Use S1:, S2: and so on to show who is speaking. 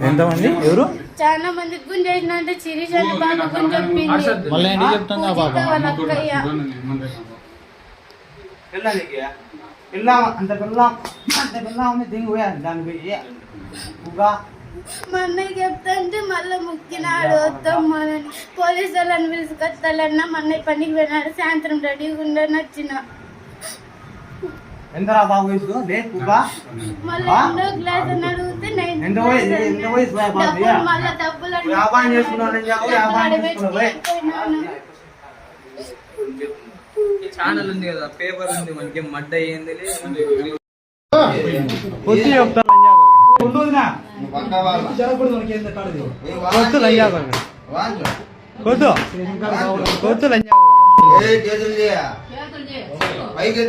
S1: ఎంతమంది ఎవరు
S2: చాలా మంది గుంజేసిన అంటే శిరీష్ అని బాగా గుంజొప్పింది.
S1: మళ్ళీ ఏంటి చెప్తుందా పాప
S2: వాళ్ళ అక్కయ్య మా అన్నయ్య చెప్తాంటే మళ్ళీ ముక్కినాడు వస్తామని పోలీసు వాళ్ళని పిలుచుకొస్తాలన్నా మా అన్నయ్య పనికి పోయినాడు. సాయంత్రం రెడీగా ఉండని వచ్చిన మళ్ళీ రెండో క్లాస్ అని అడిగితే మళ్ళీ డబ్బులు
S3: ఛానల్ ఉంది కదా, పేపర్ ఉంది, మనకి మడ్డ అయ్యింది.
S4: పైకి